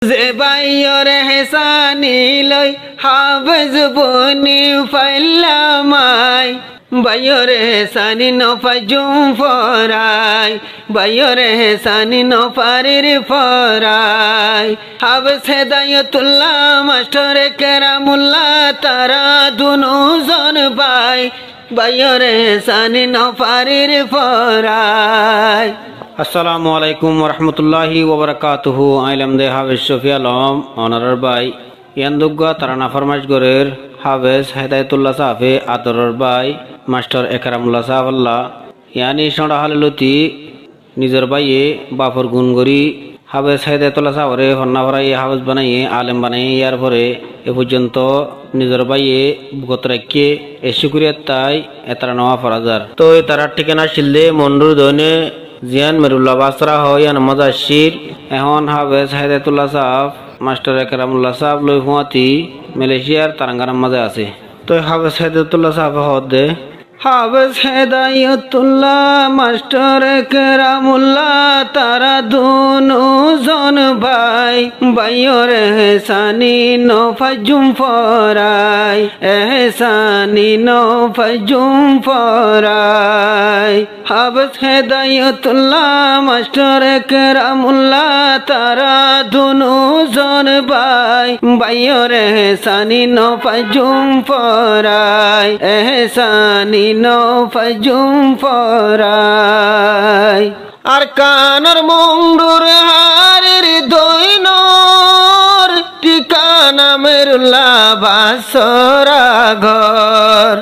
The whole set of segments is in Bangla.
যে বাইয়র হেসানি লই হাফেজ বনি ফাইলামাই বাইয়র হেসানি নফাজুম ফরাই বাইয়র হেসানি নফারির ফরাই হাফেজ হেদায়তুল্লাহ মাস্টার কেরামুল্লাহ তারা দুজন ভাই বাইয়র হেসানি নফারির ফরাই। আসসালামু আলাইকুম ওরহমতুল্লাহি ওবরাকাতুহু। আইলাম দে হাফেজ শফি আলম অনারার বাই ইয়ান্দুগা তারানা ফরমাইশ গরের হাফেজ হেদায়তুল্লাহ সাহাফে আদরের বাই মাস্টার একরামুল্লাহ সাহাবাল্লাহ ইয়ানি সড়া হালুতি নিজের বাইয়ে বাফর গুণ গরি হাফেজ হেদায়তুল্লাহ সাহাবরে হন্না ভরাইয়ে হাফেজ বানাইয়ে আলেম বানাইয়ে ইয়ার পরে এ পর্যন্ত নিজের বাইয়ে গত রাখিয়ে এ শুক্রিয়া তাই এতারা নওয়া ফরাজার তো তারার ঠিকানা শিলদে মন্ডুর দৈনে জিয়ান মেরুল্লাহ বাসরা হইয়ান মজাশির এখন হাফেজ হেদায়তুল্লাহ সাহাব মাস্টার একরামুল্লাহ সাহাব লই হুয়াতি মালয়েশিয়ার তারাঙ্গানার মাঝে আছে। তো হাফেজ হেদায়তুল্লাহ সাহাব হদে হাফেজ হেদায়তুল্লাহ মাস্টার একরামুল্লাহ তারা দুজন ভাই বাইয়র হেসানি নফাজুম ফরাই এহসানি নফাজুম ফরাই হাফেজ হেদায়তুল্লাহ মাস্টার একরামুল্লাহ তারা দুজন ভাই বাইয়র হেসানি নফাজুম ফরাই এহসানি নফাজুম ফরাই আর কানর মুন্ডুর হারের দৈনর ঠিকানা মেরুল্লাহ বাসরা ঘর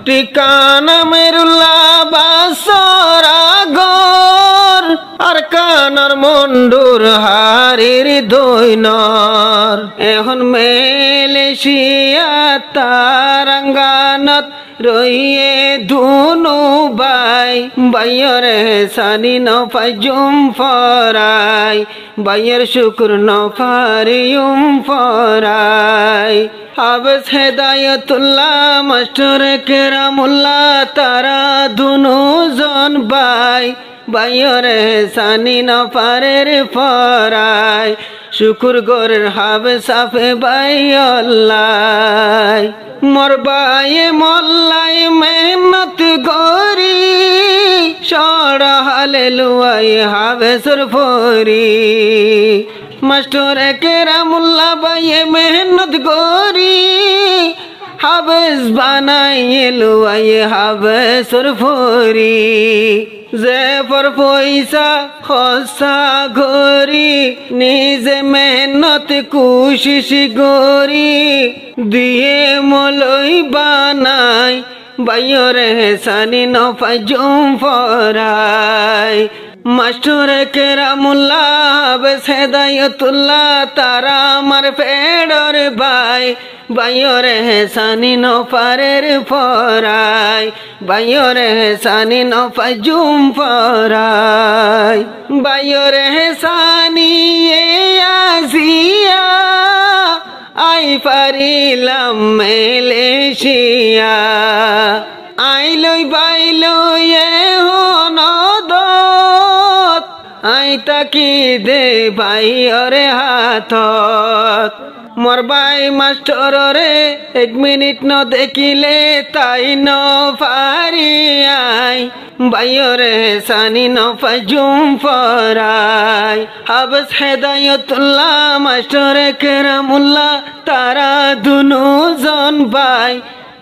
ঠিকানা মেরুল্লাহ বাসরা ঘর আর কানর মুন্ডুর হারের দৈনর এখন মালয়েশিয়া তারাঙ্গানাত রইয়ে দুনু ভাই বাইয়র হেসানি নফাজুম ফরাই বাইয়ের শুক্র নফারিয়ুম ফরাই হাফেজ হেদায়তুল্লাহ মাস্টার কেরামুল্লাহ তারা দুজন ভাই বাইয়র হেসানি নফারের ফরাই শুকুর গোরের হাফেজ সাফে বাইয়াল্লাহ মোর বায়ে মোল্লাই মেহনত গরি সড়া হালেলুয়াই হাফেজর ফরি মাস্টার কেরামুল্লাহ বায়ে মেহনত গরি হাফেজ বানাইয়ে লুয়াই হাফেজর ফরি যে পর পয়সা খসা ঘরি নিজে মেহনত কুশিস গরি দিয়ে মলই বানাই বাইয়র হেসানি নফাজুম ফরাই মাস্টার কেরামুল্লাহ হাফেজ হেদায়তুল্লাহ তারা আমার ফেডর ভাই বাইয়র হেসানি নফারের ফরাই বাইয়র হেসানি নফাজুম ফরাই বাইয়র হেসানি আজিয়া আই পারিলাম মালয়েশিয়া আইলই বাইলই হনদত আই তাকি দে বাইয়রে হাতত মোর বাই মাস্টার রে এক মিনিট ন দেখিলে তাই ন পারি আই বাইয়র হেসানি নফাজুম ফরাই হাফেজ হেদায়তুল্লাহ মাস্টার কেরামুল্লাহ তারা দুজন ভাই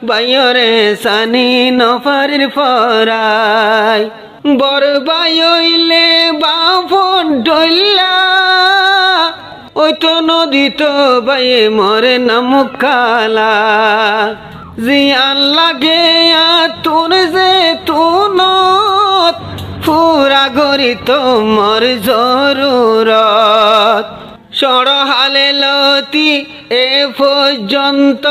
বাইয়র হেসানি নফারির ফরাই বড় বাইলে বাফন ডইলা ওই তো নদী তো বাইয়ে মরে নামুকালা জিয়ান লাগে তুন যে তুনত পুরা গরি তোমার জরুরত সড় হালে লতি এ পর্যন্ত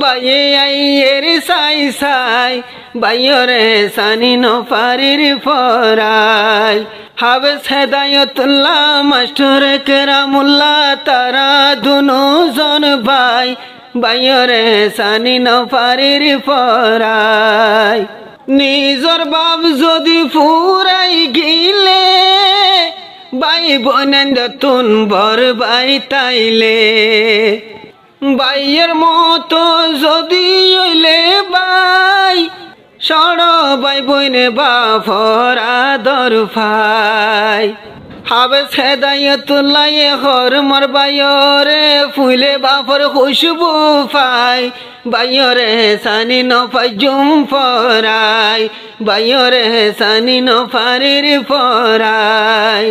বাইয়ে আইয়ের সাই সাই বাইয়র হেসানি নফারির ফরাই হাফেজ হেদায়তুল্লাহ মাস্টার কেরামুল্লাহ তারা দুজন ভাই বাইয়র হেসানি নফারির ফরাই নিজর বাপ যদি ফুরাই গিলে বাই বোনেন যতুন বর বাই তাইলে বাইয়ের মতো যদি হইলে বাই সড় বাই বইনে বাফর আদর ফাই হাবেস হেদায়তুল্লাহ হর মর বাইরে ফুলে বাফর খুশবু ফাই বাইরে সানি নফাই জুম ফরাই বাইরে সানি নফারির ফরাই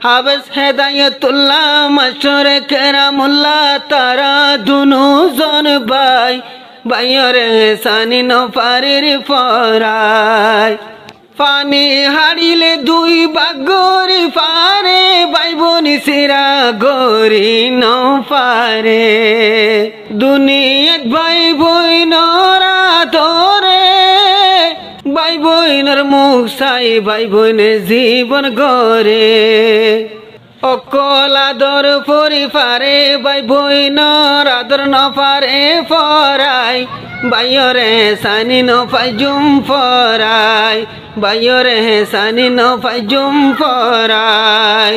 হাবেস হেদায়তুল্লাহ মাস্টার কেরামুল্লাহ তারা দুনু জন বাই বাইরে সানি নফারির ফরাই পানি হারিলে দুই বাগরি পারে বাইবনি সিরা গরি নপারে দুনিয়াত ভাই বইনরা ধরে ভাই বইনের মুখ চাই ভাই বইনের জীবন গড়ে অকল আদর পরিবারে ভাই বইনর আদর নপারে ফরাই বাইরে সানি নফাই জুম ফরাই বাইরে সানি নফাই জুম ফরাই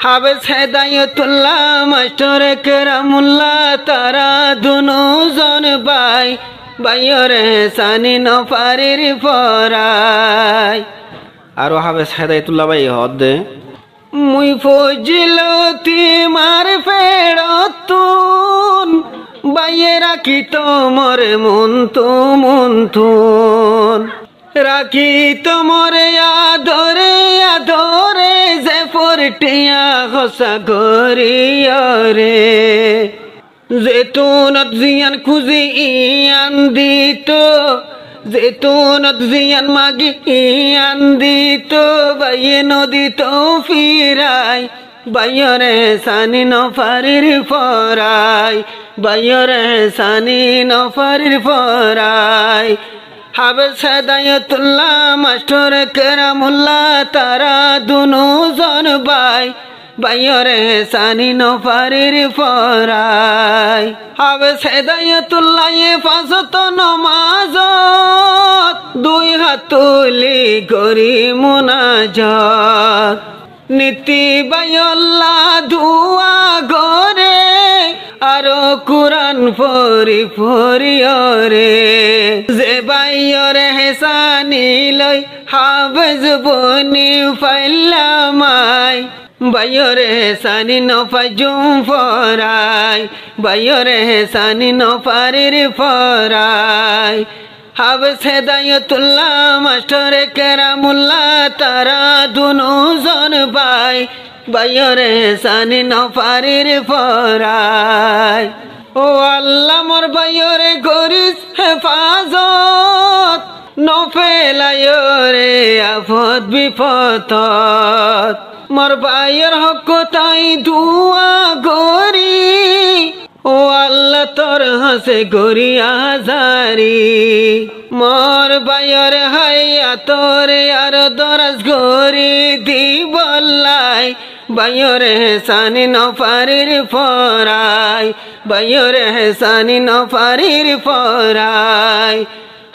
হাবেস হেদায়তুল্লাহ মাস্টার কেরামুল্লাহ তারা দুনু জন বাই বাইরে সানি নফারির ফরাই আরো হাবেস হেদায়তুল্লাহ ভাই হদে মুই ফজিলতি মার ফেরতুন বাইয়ে রাখি তোমর মন্তুন রাখি তোমর আদরে আদরে যে পরটিয়া হসা গরিয়রে যেতুনত জিয়ান খুঁজি ইয়ান দিত যেতুনত জিয়ান মাগি ইয়ান দিত বাইয়ে নদী তো ফিরাই বাইরে সানি নফারির ফরাই বাইরে সানি নফারির ফরাই হাবেস হেদায়তুল্লাহ মাস্টার কেরামুল্লাহ তারা দুনু জন বাই বাইরে সানি নফারির ফরাই হাবেস হেদায়তুল্লাহ ফাজত নমাজত দুই হাত তুলি করি মুনাজাত নীতি বাইল্লাহ ধুয়া গরে আরো কুরআন ফরি ফরিয়রে যে বাইরে হেসানি লই হাফেজ বনি ফাইলামাই বাইরে সানি নফাই জুম ফরাই বাইরে সানি নফারির ফরাই হাবেস হেদায়তুল্লাহ মাস্টার কেরামুল্লাহ তারা দুনু জন বাই বাইরে সানি নফারির ফরাই ও আল্লাহ মোর বাইরে করিস হেফাজত নফেলায়রে আফত বিপত মোর বাইয়ের হক তাই দুয়া গরি ও আল্লাহ তোর হাসে গরি আজারি মোর বাইয়ের হাইয়া তোরে আর দরাজ গরি দিবল্লাই বাইরে সানি নফারির ফরাই বাইরে সানি নফারির ফরাই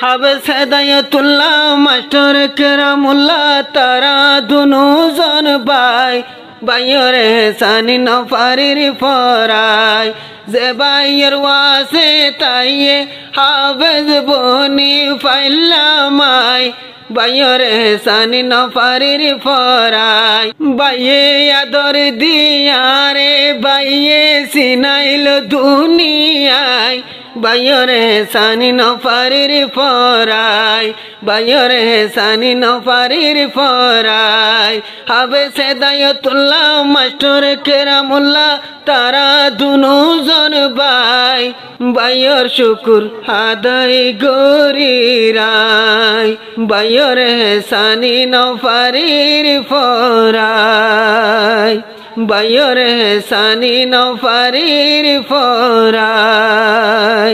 হাবেস হেদায়তুল্লাহ মাস্টার কেরামুল্লাহ তারা দুনু জন বাই বাইরে সানি নফারির ফরাই যে বাইয়ের ওয়াসে তাইয়ে হাবেস বনি ফাইলামাই বাইরে সানি নফারির ফরাই বাইয়ে আদর দিয়ারে বাইয়ে সিনাইল দুনিয়ায় বাইরে সানি নফারির ফরাই বাইরে সানি নফারির ফরাই হাবেস হেদায়তুল্লাহ মাস্টার কেরামুল্লাহ তারা দুনু জন বাই বাইয়ের শুকুর আদায় গরিরাই বাইরে সানি নফারির ফরাই বাইরে সানি নফারির ফরাই